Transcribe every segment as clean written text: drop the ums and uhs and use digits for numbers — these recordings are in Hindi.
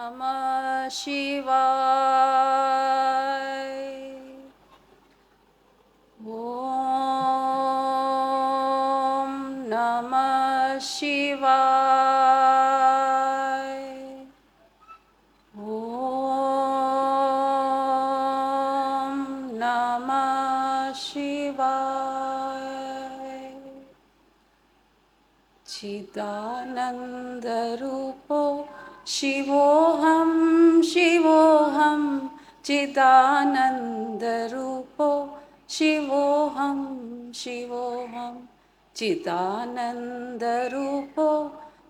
नमः शिवाय। ॐ नमः शिवाय। ॐ नमः शिवाय। चिदानन्दरूपो शिवोऽहं शिवोऽहं चिदानन्दरूपो शिवोऽहं शिवोऽहं चिदानन्दरूपो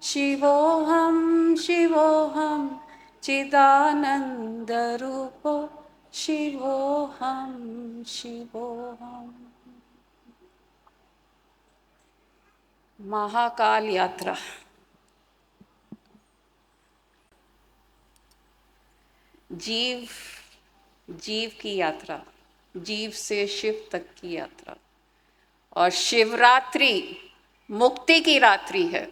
शिवोऽहं शिवोऽहं चिदानन्दरूपो शिवोऽहं शिवोऽहम्। महाकाल यात्रा। जीव जीव की यात्रा, जीव से शिव तक की यात्रा। और शिवरात्रि मुक्ति की रात्रि है।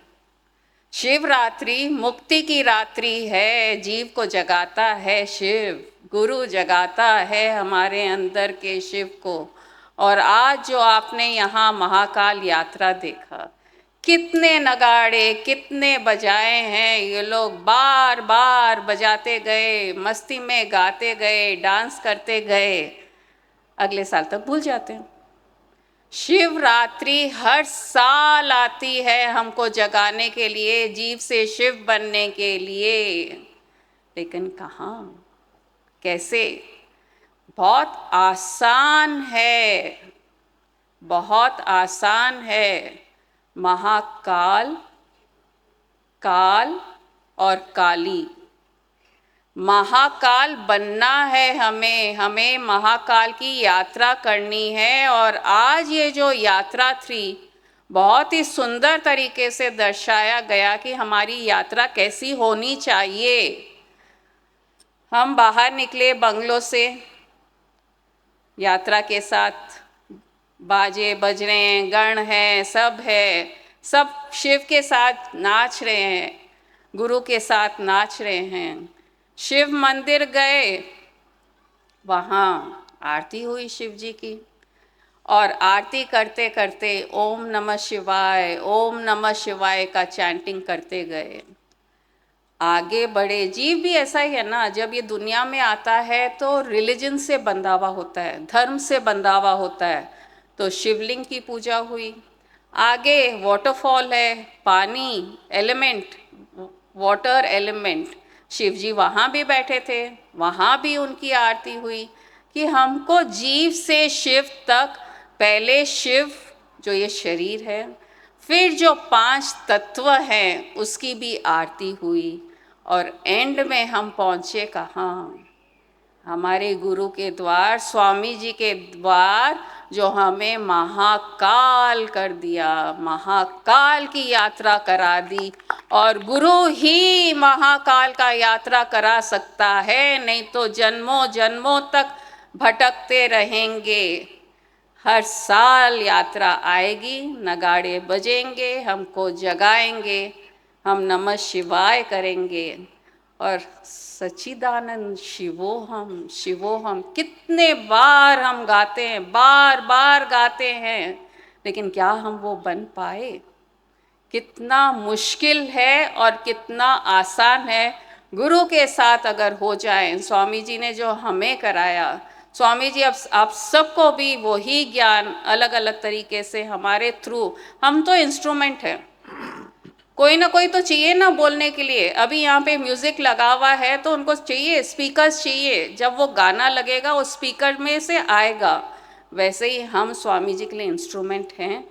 शिवरात्रि मुक्ति की रात्रि है। जीव को जगाता है शिव, गुरु जगाता है हमारे अंदर के शिव को। और आज जो आपने यहाँ महाकाल यात्रा देखा, कितने नगाड़े कितने बजाए हैं ये लोग, बार बार बजाते गए, मस्ती में गाते गए, डांस करते गए, अगले साल तक भूल जाते हैं। शिवरात्रि हर साल आती है हमको जगाने के लिए, जीव से शिव बनने के लिए। लेकिन कहाँ, कैसे? बहुत आसान है, बहुत आसान है। महाकाल, काल और काली। महाकाल बनना है हमें, हमें महाकाल की यात्रा करनी है। और आज ये जो यात्रा थी, बहुत ही सुंदर तरीके से दर्शाया गया कि हमारी यात्रा कैसी होनी चाहिए। हम बाहर निकले बंगलों से यात्रा के साथ, बाजे बज रहे हैं, गण है, सब है, सब शिव के साथ नाच रहे हैं, गुरु के साथ नाच रहे हैं। शिव मंदिर गए, वहाँ आरती हुई शिव जी की, और आरती करते करते ओम नमः शिवाय, ओम नमः शिवाय का चैंटिंग करते गए, आगे बढ़े। जीव भी ऐसा ही है ना, जब ये दुनिया में आता है तो रिलीजन से बंधावा होता है, धर्म से बंधावा होता है। तो शिवलिंग की पूजा हुई, आगे वाटरफॉल है, पानी एलिमेंट, वाटर एलिमेंट, शिव जी वहाँ भी बैठे थे, वहाँ भी उनकी आरती हुई। कि हमको जीव से शिव तक, पहले शिव जो ये शरीर है, फिर जो 5 तत्व हैं उसकी भी आरती हुई, और एंड में हम पहुँचे कहाँ? हमारे गुरु के द्वार, स्वामी जी के द्वार, जो हमें महाकाल कर दिया, महाकाल की यात्रा करा दी। और गुरु ही महाकाल का यात्रा करा सकता है, नहीं तो जन्मों जन्मों तक भटकते रहेंगे। हर साल यात्रा आएगी, नगाड़े बजेंगे, हमको जगाएंगे, हम नमः शिवाय करेंगे, और सच्चिदानंद शिवोहम शिवोहम कितने बार हम गाते हैं, बार बार गाते हैं। लेकिन क्या हम वो बन पाए? कितना मुश्किल है और कितना आसान है। गुरु के साथ अगर हो जाए, स्वामी जी ने जो हमें कराया, स्वामी जी अब आप सबको भी वही ज्ञान अलग अलग तरीके से हमारे थ्रू, हम तो इंस्ट्रूमेंट हैं, कोई ना कोई तो चाहिए ना बोलने के लिए। अभी यहाँ पे म्यूज़िक लगा हुआ है तो उनको चाहिए, स्पीकर्स चाहिए, जब वो गाना लगेगा वो स्पीकर में से आएगा। वैसे ही हम स्वामी जी के लिए इंस्ट्रूमेंट हैं,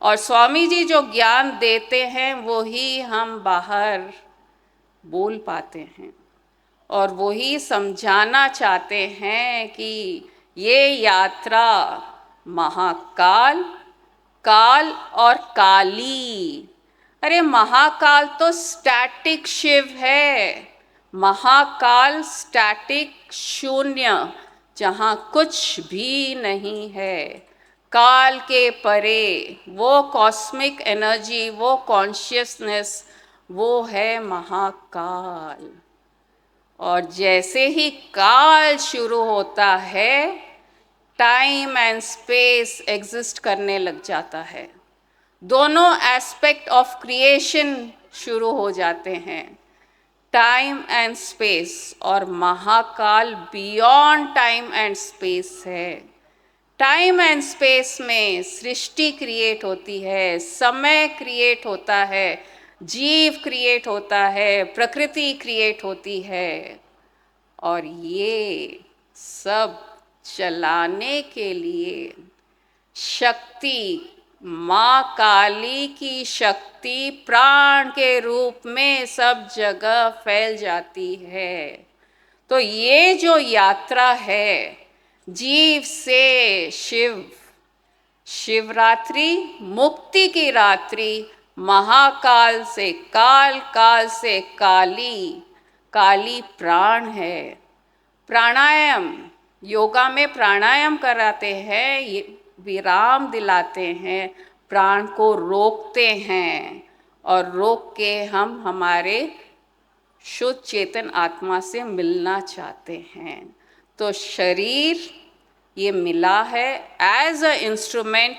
और स्वामी जी जो ज्ञान देते हैं वो ही हम बाहर बोल पाते हैं, और वही समझाना चाहते हैं कि ये यात्रा महाकाल, काल और काली। अरे महाकाल तो स्टैटिक शिव है, महाकाल स्टैटिक शून्य, जहाँ कुछ भी नहीं है। काल के परे वो कॉस्मिक एनर्जी, वो कॉन्शियसनेस, वो है महाकाल। और जैसे ही काल शुरू होता है, टाइम एंड स्पेस एग्जिस्ट करने लग जाता है। दोनों एस्पेक्ट ऑफ क्रिएशन शुरू हो जाते हैं, टाइम एंड स्पेस। और Mahakal beyond time and space है। टाइम एंड स्पेस में सृष्टि क्रिएट होती है, समय क्रिएट होता है, जीव क्रिएट होता है, प्रकृति क्रिएट होती है। और ये सब चलाने के लिए शक्ति, माँ काली की शक्ति प्राण के रूप में सब जगह फैल जाती है। तो ये जो यात्रा है, जीव से शिव, शिवरात्रि मुक्ति की रात्रि, महाकाल से काल, काल से काली, काली प्राण है। प्राणायाम, योगा में प्राणायाम कराते हैं, ये विराम दिलाते हैं, प्राण को रोकते हैं और रोक के हम हमारे शुद्ध चेतन आत्मा से मिलना चाहते हैं। तो शरीर ये मिला है एज अ इंस्ट्रूमेंट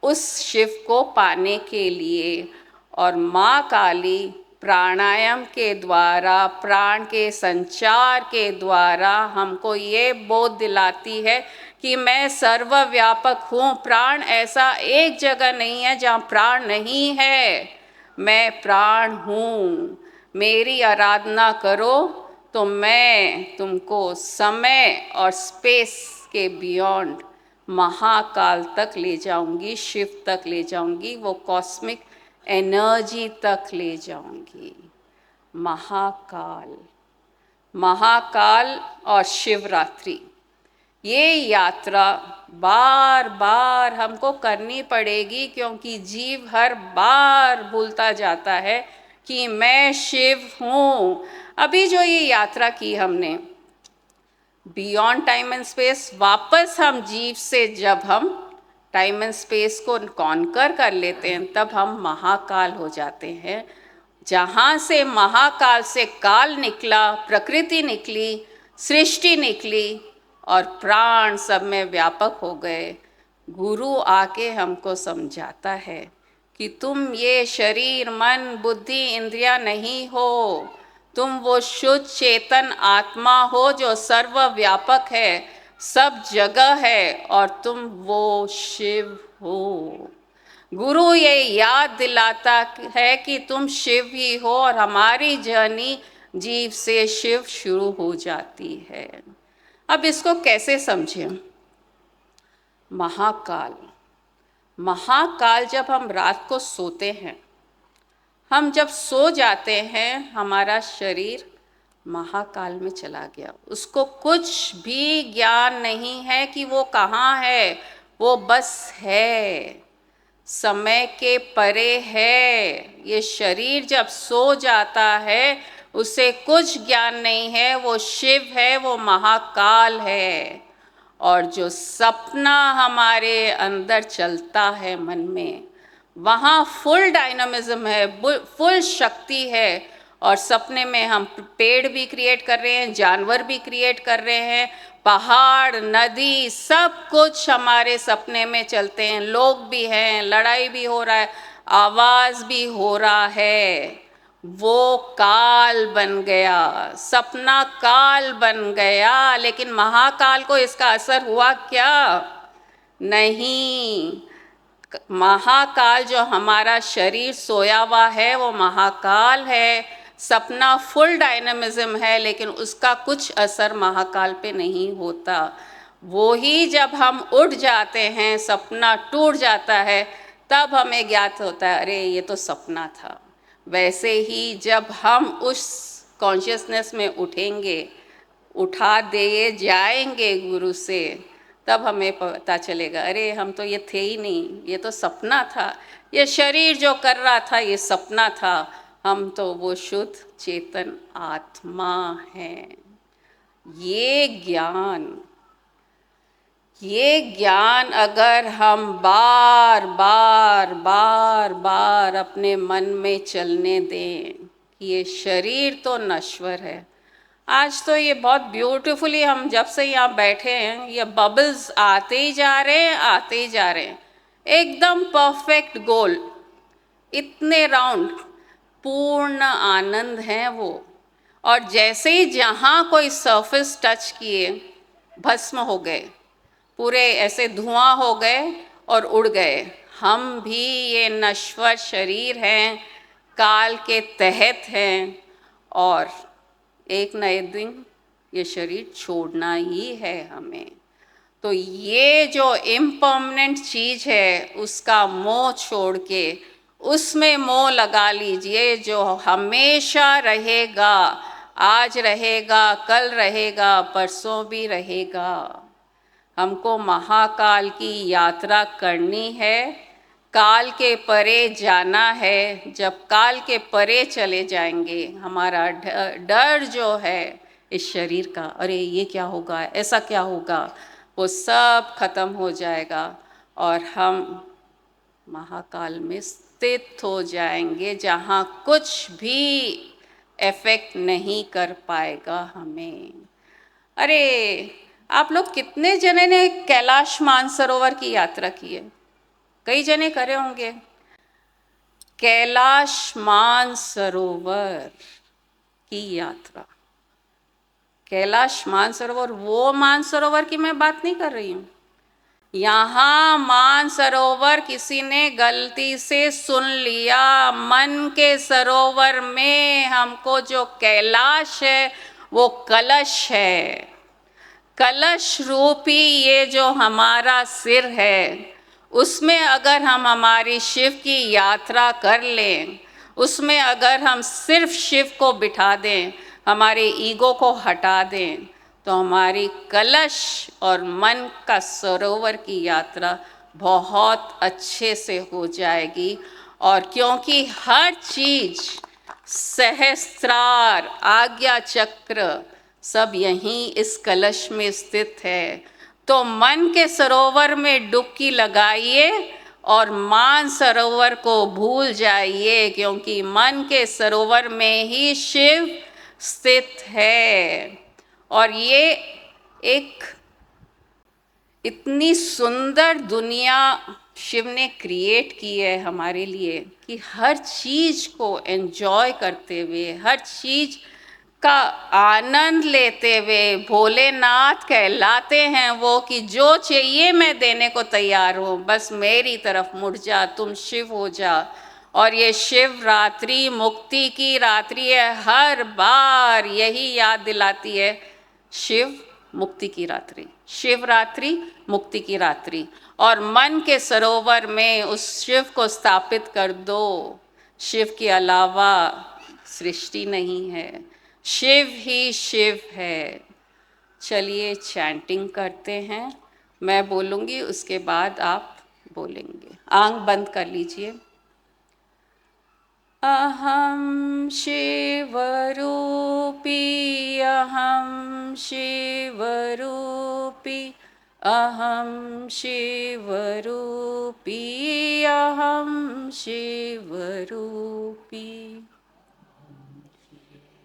उस शिव को पाने के लिए। और माँ काली प्राणायाम के द्वारा, प्राण के संचार के द्वारा हमको ये बोध दिलाती है कि मैं सर्वव्यापक हूँ। प्राण ऐसा एक जगह नहीं है जहाँ प्राण नहीं है, मैं प्राण हूँ। मेरी आराधना करो तो मैं तुमको समय और स्पेस के बियॉन्ड महाकाल तक ले जाऊंगी, शिव तक ले जाऊंगी, वो कॉस्मिक एनर्जी तक ले जाऊंगी। महाकाल, महाकाल और शिवरात्रि, ये यात्रा बार बार हमको करनी पड़ेगी, क्योंकि जीव हर बार भूलता जाता है कि मैं शिव हूँ। अभी जो ये यात्रा की हमने बियॉन्ड टाइम एंड स्पेस, वापस हम जीव से जब हम टाइम एंड स्पेस को कॉन्कर कर लेते हैं, तब हम महाकाल हो जाते हैं। जहाँ से महाकाल से काल निकला, प्रकृति निकली, सृष्टि निकली और प्राण सब में व्यापक हो गए। गुरु आके हमको समझाता है कि तुम ये शरीर, मन, बुद्धि, इंद्रियां नहीं हो, तुम वो शुद्ध चेतन आत्मा हो जो सर्वव्यापक है, सब जगह है, और तुम वो शिव हो। गुरु ये याद दिलाता है कि तुम शिव ही हो, और हमारी जर्नी जीव से शिव शुरू हो जाती है। अब इसको कैसे समझें? महाकाल, महाकाल जब हम रात को सोते हैं, हम जब सो जाते हैं, हमारा शरीर महाकाल में चला गया। उसको कुछ भी ज्ञान नहीं है कि वो कहाँ है, वो बस है, समय के परे है। ये शरीर जब सो जाता है, उसे कुछ ज्ञान नहीं है, वो शिव है, वो महाकाल है। और जो सपना हमारे अंदर चलता है मन में, वहाँ फुल डायनामिज्म है, फुल शक्ति है। और सपने में हम पेड़ भी क्रिएट कर रहे हैं, जानवर भी क्रिएट कर रहे हैं, पहाड़, नदी, सब कुछ हमारे सपने में चलते हैं। लोग भी हैं, लड़ाई भी हो रहा है, आवाज़ भी हो रहा है। वो काल बन गया, सपना काल बन गया। लेकिन महाकाल को इसका असर हुआ क्या? नहीं। महाकाल जो हमारा शरीर सोया हुआ है, वो महाकाल है। सपना फुल डायनामिज्म है, लेकिन उसका कुछ असर महाकाल पे नहीं होता। वो ही जब हम उठ जाते हैं, सपना टूट जाता है, तब हमें ज्ञात होता है, अरे ये तो सपना था। वैसे ही जब हम उस कॉन्शियसनेस में उठेंगे, उठा दिए जाएंगे गुरु से, तब हमें पता चलेगा, अरे हम तो ये थे ही नहीं, ये तो सपना था, ये शरीर जो कर रहा था ये सपना था, हम तो वो शुद्ध चेतन आत्मा हैं। ये ज्ञान अगर हम बार बार बार बार अपने मन में चलने दें कि ये शरीर तो नश्वर है, आज तो ये बहुत ब्यूटीफुली, हम जब से यहाँ बैठे हैं ये बबल्स आते ही जा रहे हैं, आते ही जा रहे हैं, एकदम परफेक्ट गोल, इतने राउंड, पूर्ण आनंद है वो। और जैसे ही जहाँ कोई सरफेस टच किए भस्म हो गए, पूरे ऐसे धुआं हो गए और उड़ गए। हम भी ये नश्वर शरीर हैं, काल के तहत हैं, और एक न एक दिन ये शरीर छोड़ना ही है हमें। तो ये जो इम्पर्मनेंट चीज़ है उसका मोह छोड़ के उसमें मोह लगा लीजिए, जो हमेशा रहेगा, आज रहेगा, कल रहेगा, परसों भी रहेगा। हमको महाकाल की यात्रा करनी है, काल के परे जाना है। जब काल के परे चले जाएंगे, हमारा डर जो है इस शरीर का, अरे ये क्या होगा, ऐसा क्या होगा, वो सब खत्म हो जाएगा और हम महाकाल में स्थित हो जाएंगे, जहाँ कुछ भी इफेक्ट नहीं कर पाएगा हमें। अरे आप लोग कितने जने ने कैलाश मानसरोवर की यात्रा की है? कई जने करे होंगे। कैलाश मानसरोवर की यात्रा, कैलाश मानसरोवर, वो मानसरोवर की मैं बात नहीं कर रही हूँ। यहाँ मानसरोवर किसी ने गलती से सुन लिया, मन के सरोवर में हमको जो कैलाश है वो कलश है। कलश रूपी ये जो हमारा सिर है, उसमें अगर हम हमारी शिव की यात्रा कर लें, उसमें अगर हम सिर्फ शिव को बिठा दें, हमारे ईगो को हटा दें, तो हमारी कलश और मन का सरोवर की यात्रा बहुत अच्छे से हो जाएगी। और क्योंकि हर चीज़, सहस्त्रार, आज्ञा चक्र, सब यहीं इस कलश में स्थित है। तो मन के सरोवर में डुबकी लगाइए और मान सरोवर को भूल जाइए, क्योंकि मन के सरोवर में ही शिव स्थित है। और ये एक इतनी सुंदर दुनिया शिव ने क्रिएट की है हमारे लिए, कि हर चीज़ को एंजॉय करते हुए, हर चीज़ का आनंद लेते हुए भोलेनाथ कहलाते हैं वो, कि जो चाहिए मैं देने को तैयार हूँ, बस मेरी तरफ मुड़ जा, तुम शिव हो जा। और ये शिवरात्रि मुक्ति की रात्रि है, हर बार यही याद दिलाती है, शिव मुक्ति की रात्रि, शिवरात्रि मुक्ति की रात्रि। और मन के सरोवर में उस शिव को स्थापित कर दो। शिव के अलावा सृष्टि नहीं है, शिव ही शिव है। चलिए चैंटिंग करते हैं, मैं बोलूँगी उसके बाद आप बोलेंगे। आंख बंद कर लीजिए। अहम शिवरूपी, अहम शिवरूपी, अहम शिवरूपी, अहम शिवरूपी,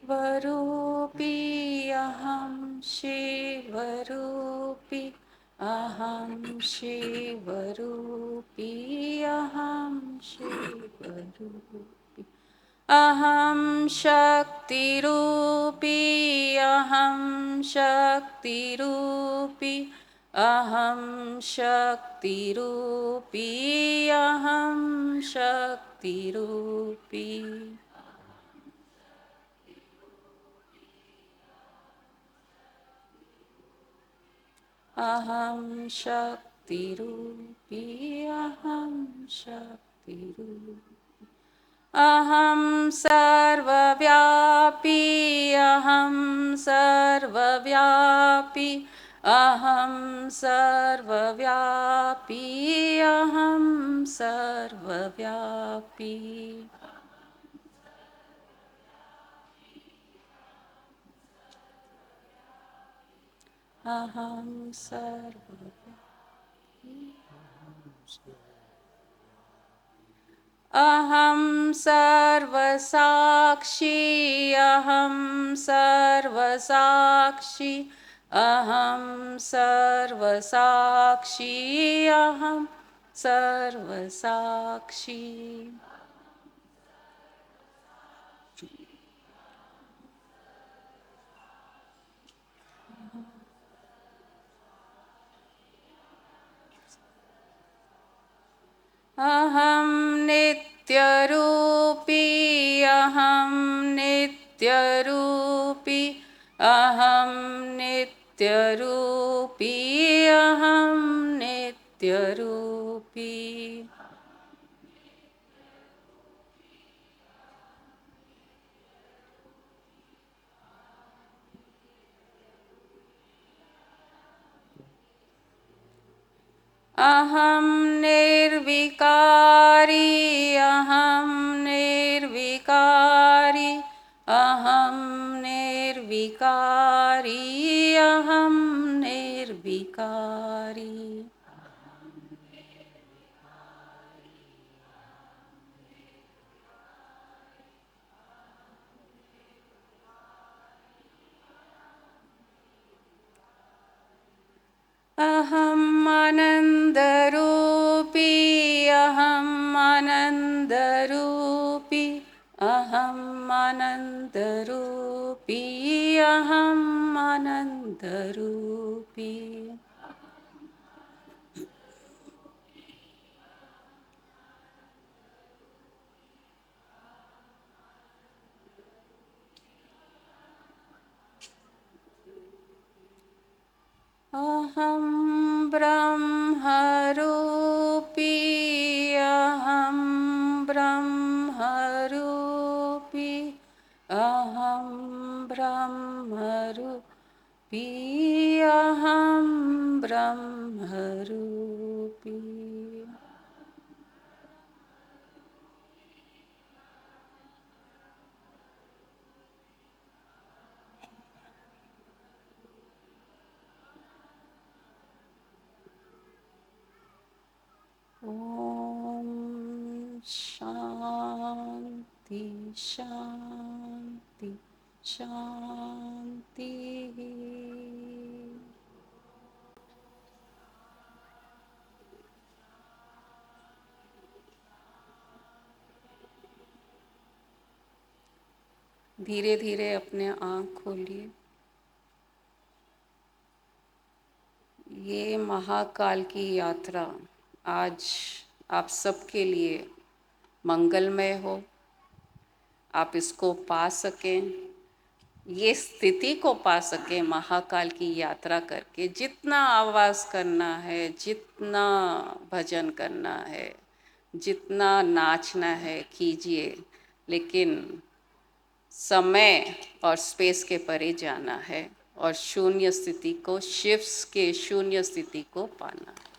वरूपी, अहम शिवरूपी, अहम शिवरूपी, अहम शिवरूपी, अहम शक्तिरूपी, अहम शक्तिरूपी, अहम शक्तिरूपी, अहम शक्तिरूपी, अहम शक्तिरूपी, अहम शक्तिरूपी, अहम सर्वव्यापी, अहम सर्वव्यापी, अहम सर्वव्यापी, अहम सर्वव्यापी, अहम सर्वव्यापी, अहं सर्वसाक्षी, अहं सर्वसाक्षी, अहं सर्वसाक्षी, अहं सर्वसाक्षी। अहं नित्यरूपी, अहं नित्यरूपी, अहं नित्यरूपी, अहं नित्यरूपी। अहं निर्विकारी, अहं निर्विकारी, अहं निर्विकारी, अहं निर्विकारी। अहम् आनन्दरूपी, अहम् आनन्दरूपी, अहम् आनन्दरूपी, अहम् आनन्दरूपी। अहं ब्रह्मरूपी, अहं ब्रह्मरूपी, अहं ब्रह्मरूपी, अहं ब्रह्मरूपी। ॐ शान्ति शान्ति शान्तिः। धीरे धीरे अपने आँख खोलिए। ये महाकाल की यात्रा आज आप सबके लिए मंगलमय हो, आप इसको पा सकें, ये स्थिति को पा सकें महाकाल की यात्रा करके। जितना आवाज़ करना है, जितना भजन करना है, जितना नाचना है कीजिए, लेकिन समय और स्पेस के परे जाना है और शून्य स्थिति को, शिव के शून्य स्थिति को पाना है।